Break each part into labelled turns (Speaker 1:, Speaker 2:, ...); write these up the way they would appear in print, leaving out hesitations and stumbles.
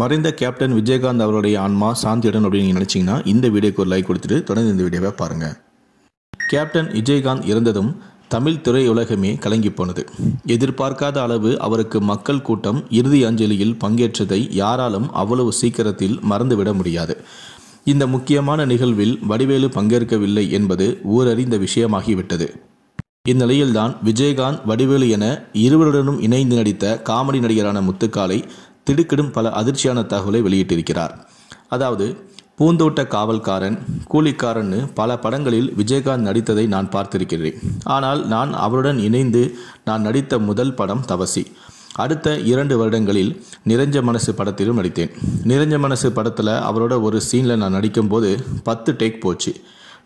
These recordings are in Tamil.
Speaker 1: மறைந்த கேப்டன் விஜயகாந்த் அவருடைய ஆன்மா சாந்தியுடன் அப்படின்னு நீங்கள் நினச்சிங்கன்னா இந்த வீடியோக்கு ஒரு லைக் கொடுத்துட்டு தொடர்ந்து இந்த வீடியோவை பாருங்கள். கேப்டன் விஜயகாந்த் இறந்ததும் தமிழ் திரையுலகமே கலங்கி போனது. எதிர்பார்க்காத அளவு அவருக்கு மக்கள் கூட்டம் இறுதி அஞ்சலியில் பங்கேற்றதை யாராலும் அவ்வளவு சீக்கிரத்தில் மறந்துவிட முடியாது. இந்த முக்கியமான நிகழ்வில் வடிவேலு பங்கேற்கவில்லை என்பது ஊரறிந்த விஷயமாகிவிட்டது. இந்நிலையில்தான் விஜயகாந்த், வடிவேலு என இருவருடனும் இணைந்து நடித்த காமெடி நடிகரான முத்துக்காளை திடுக்கிடும் பல அதிர்ச்சியான தகவலை வெளியிட்டிருக்கிறார். அதாவது, பூந்தோட்ட காவல்காரன், கூலிக்காரன்னு பல படங்களில் விஜயகாந்த் நடித்ததை நான் பார்த்திருக்கிறேன். ஆனால் நான் அவருடன் இணைந்து நான் நடித்த முதல் படம் தவசி. அடுத்த 2 வருடங்களில் நிறைஞ்ச மனசு படத்திலும் நடித்தேன். நிறைஞ்ச மனசு படத்தில் அவரோட ஒரு சீனில் நான் நடிக்கும்போது 10 டேக் போச்சு.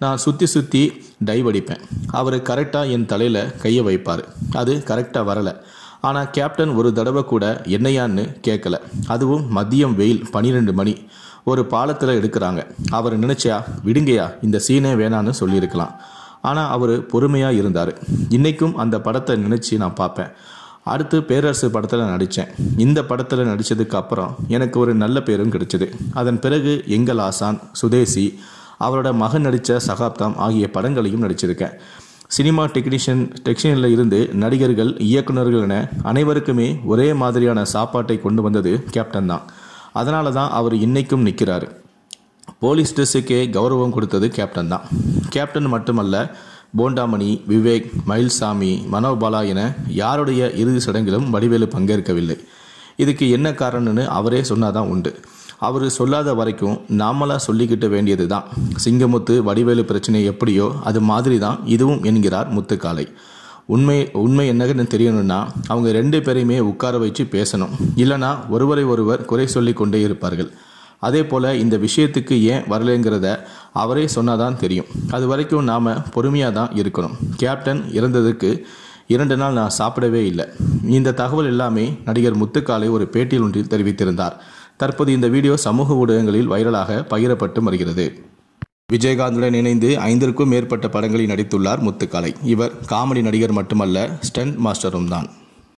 Speaker 1: நான் சுற்றி டைவ் அடிப்பேன். அவர் கரெக்டாக என் தலையில் கையை வைப்பார். அது கரெக்டாக வரலை. ஆனால் கேப்டன் ஒரு தடவை கூட என்னையான்னு கேட்கல. அதுவும் மதியம் வெயில் 12 மணி ஒரு பாலத்தில் எடுக்கிறாங்க. அவர் நினச்சா விடுங்கயா, இந்த சீனே வேணான்னு சொல்லியிருக்கலாம். ஆனால் அவர் பொறுமையாக இருந்தார். இன்றைக்கும் அந்த படத்தை நினச்சி நான் பார்ப்பேன். அடுத்து பேரரசு படத்தில் நடித்தேன். இந்த படத்தில் நடித்ததுக்கு அப்புறம் எனக்கு ஒரு நல்ல பேரும் கிடைச்சிது. அதன் பிறகு எங்கள் ஆசான், சுதேசி, அவரோட மகன் நடித்த சகாப்தம் ஆகிய படங்களையும் நடிச்சிருக்கேன். சினிமா டெக்னீஷியனில் இருந்து நடிகர்கள், இயக்குநர்கள் என அனைவருக்குமே ஒரே மாதிரியான சாப்பாட்டை கொண்டு வந்தது கேப்டன் தான். அதனால தான் அவர் இன்னைக்கும் நிற்கிறாரு. போலீஸ் ட்ரெஸ்ஸுக்கே கௌரவம் கொடுத்தது கேப்டன் தான். கேப்டன் மட்டுமல்ல, போண்டாமணி, விவேக், மயில்சாமி, மனோபாலா என யாருடைய இறுதி சடங்கிலும் வடிவேலு பங்கேற்கவில்லை. இதுக்கு என்ன காரணம்னு அவரே சொன்னாதான் உண்டு. அவர் சொல்லாத வரைக்கும் நாமளாக சொல்லிக்கிட்ட வேண்டியது தான். சிங்கமுத்து, வடிவேலு பிரச்சனை எப்படியோ அது மாதிரி தான் இதுவும் என்கிறார் முத்துக்காளை. உண்மை என்னன்னு தெரியணும்னா அவங்க 2 பேரையுமே உட்கார வச்சு பேசணும். இல்லைனா ஒருவரை ஒருவர் குறை சொல்லி கொண்டே இருப்பார்கள். அதே போல் இந்த விஷயத்துக்கு ஏன் வரலைங்கிறத அவரே சொன்னாதான் தெரியும். அது வரைக்கும் நாம் பொறுமையாக தான் இருக்கணும். கேப்டன் இறந்ததுக்கு 2 நாள் நான் சாப்பிடவே இல்லை. இந்த தகவல் எல்லாமே நடிகர் முத்துக்காளை ஒரு பேட்டியில் ஒன்றில் தெரிவித்திருந்தார். தற்போது இந்த வீடியோ சமூக ஊடகங்களில் வைரலாக பகிரப்பட்டு வருகிறது. விஜயகாந்துடன் இணைந்து 5க்கும் மேற்பட்ட படங்களில் நடித்துள்ளார் முத்துக்காளை. இவர் காமெடி நடிகர் மட்டுமல்ல, ஸ்டண்ட் மாஸ்டரும் தான்.